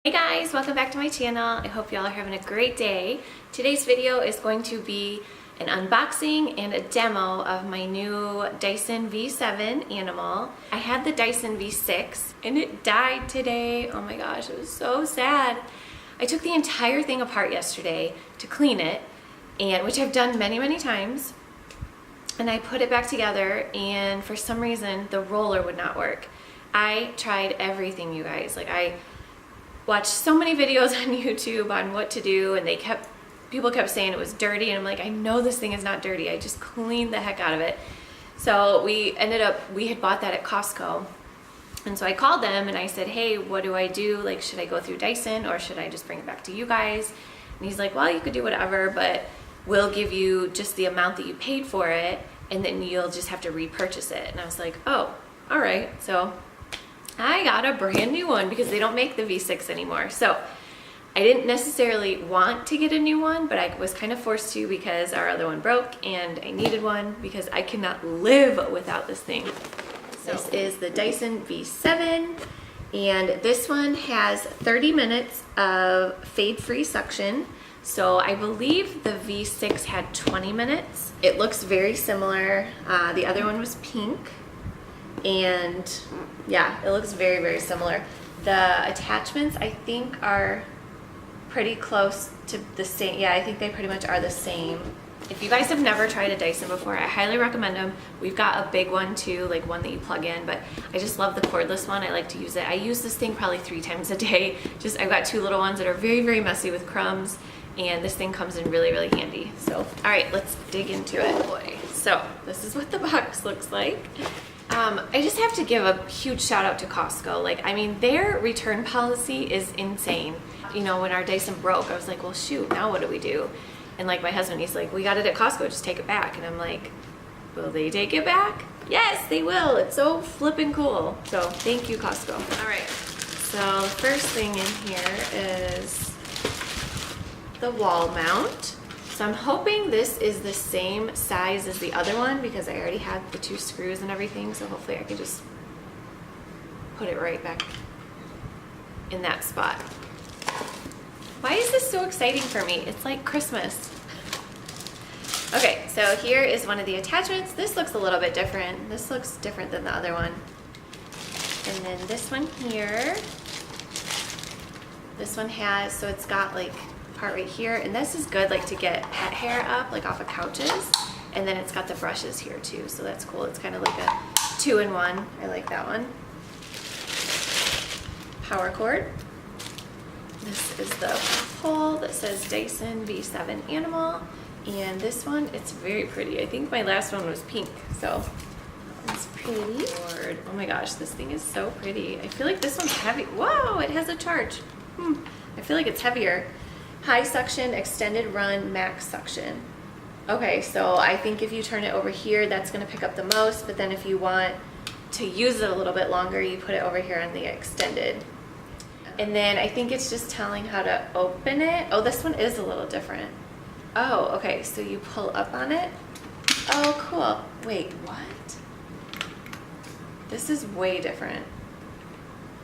Hey guys, welcome back to my channel. I hope y'all are having a great day. Today's video is going to be an unboxing and a demo of my new Dyson V7 animal. I had the Dyson V6 and it died today. Oh my gosh, it was so sad. I took the entire thing apart yesterday to clean it, and which I've done many times. And I put it back together, and for some reason the roller would not work. I tried everything, you guys. Like, I watched so many videos on YouTube on what to do, and people kept saying it was dirty, and I'm like, I know this thing is not dirty. I just cleaned the heck out of it. So we had bought that at Costco, and so I called them and I said, hey, what do I do? Like, should I go through Dyson or should I just bring it back to you guys? And he's like, well, you could do whatever, but we'll give you just the amount that you paid for it, and then you'll just have to repurchase it. And I was like, oh, all right. So I got a brand new one because they don't make the V6 anymore. So I didn't necessarily want to get a new one, but I was kind of forced to because our other one broke and I needed one because I cannot live without this thing. So this is the Dyson V7, and this one has 30 minutes of fade-free suction. So I believe the V6 had 20 minutes. It looks very similar. The other one was pink. And yeah, it looks very similar. The attachments, I think, are pretty close to the same. Yeah, I think they pretty much are the same. If you guys have never tried a Dyson before, I highly recommend them. We've got a big one too, like one that you plug in, but I just love the cordless one. I like to use it. I use this thing probably 3 times a day. I've got 2 little ones that are very messy with crumbs, and this thing comes in really handy. So, all right, let's dig into it, boy. So this is what the box looks like. I just have to give a huge shout out to Costco. Like, I mean, their return policy is insane. You know, when our Dyson broke, I was like, well, shoot, now what do we do? And like my husband, he's like, we got it at Costco, just take it back. And I'm like, will they take it back? Yes, they will. It's so flippin' cool. So thank you, Costco. All right, so the first thing in here is the wall mount. So I'm hoping this is the same size as the other one because I already had the 2 screws and everything, so hopefully I can just put it right back in that spot. Why is this so exciting for me? It's like Christmas. Okay, so here is one of the attachments. This looks a little bit different. This looks different than the other one. And then this one here. This one has, so it's got like part right here, and this is good like to get pet hair up like off of couches, and then it's got the brushes here too, so that's cool. It's kind of like a 2-in-1. I like that one. Power cord. This is the pole that says Dyson V7 Animal, and this one, it's very pretty. I think my last one was pink, so it's pretty. Lord, oh my gosh, this thing is so pretty. I feel like this one's heavy. Whoa, it has a charge. I feel like it's heavier. High suction, extended run, max suction. Okay, so I think if you turn it over here, that's going to pick up the most, but then if you want to use it a little bit longer, you put it over here on the extended. And then I think it's just telling how to open it. Oh, this one is a little different. Oh, okay, so you pull up on it. Oh, cool. Wait, what? This is way different.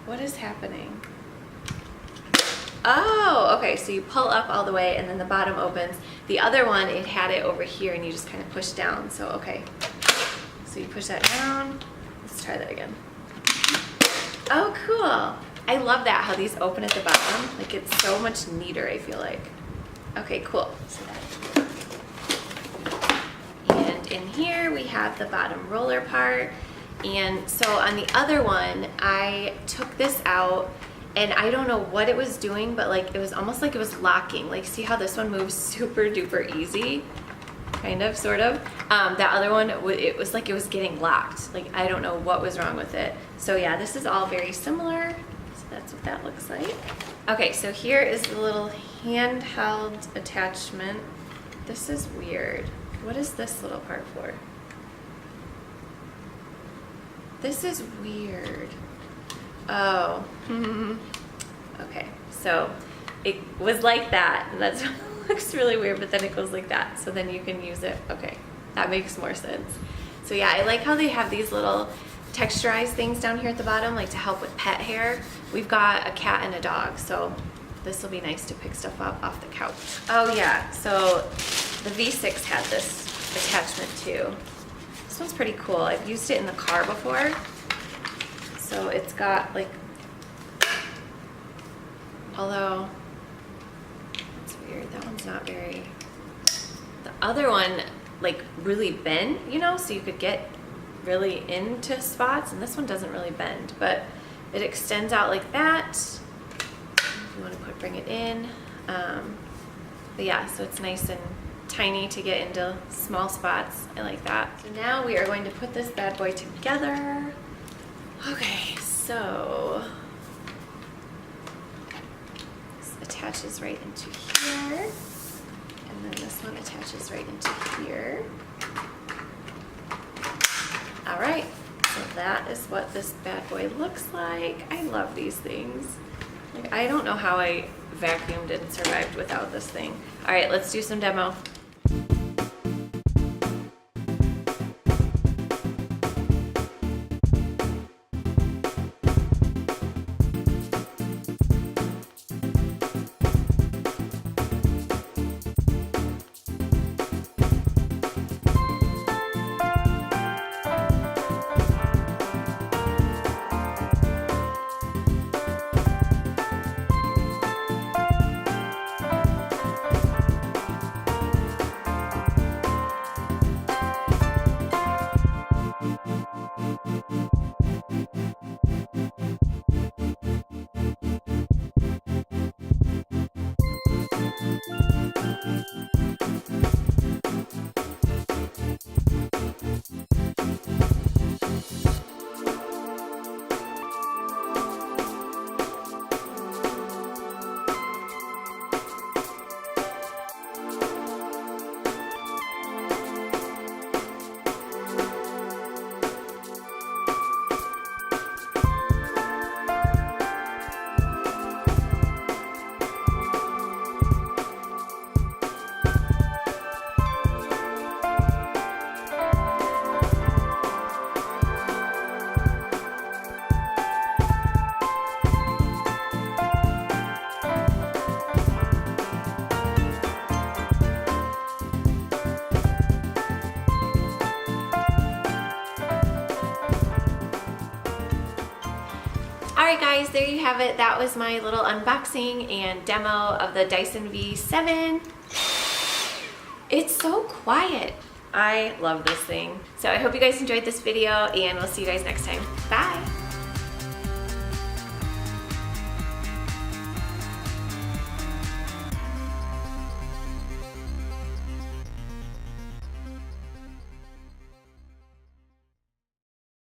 What is happening? Oh, okay, so you pull up all the way and then the bottom opens. The other one, it had it over here and you just kind of push down. So, okay. So you push that down. Let's try that again. Oh, cool. I love that, how these open at the bottom. Like, it's so much neater, I feel like. Okay, cool. So and in here we have the bottom roller part. And so on the other one, I took this out, and I don't know what it was doing, but like it was almost like it was locking. Like, see how this one moves super duper easy? Kind of, sort of. That other one, it was like it was getting locked. Like, I don't know what was wrong with it. So yeah, this is all very similar. So that's what that looks like. Okay, so here is the little handheld attachment. This is weird. What is this little part for? This is weird. Oh, okay, so it was like that. That's looks really weird, but then it goes like that, so then you can use it. Okay, that makes more sense. So yeah, I like how they have these little texturized things down here at the bottom, like to help with pet hair. We've got a cat and a dog, so this will be nice to pick stuff up off the couch. Oh yeah, so the V6 had this attachment too. This one's pretty cool. I've used it in the car before. So it's got like, although it's weird, that one's not very, the other one like really bent, you know, so you could get really into spots, and this one doesn't really bend, but it extends out like that if you want to bring it in. But yeah, so it's nice and tiny to get into small spots. I like that. So now we are going to put this bad boy together. Okay, so this attaches right into here, and then this one attaches right into here. All right, so that is what this bad boy looks like. I love these things. Like, I don't know how I vacuumed and survived without this thing. All right, let's do some demo. Alright guys, there you have it. That was my little unboxing and demo of the Dyson V7. It's so quiet. I love this thing. So I hope you guys enjoyed this video, and we'll see you guys next time. Bye!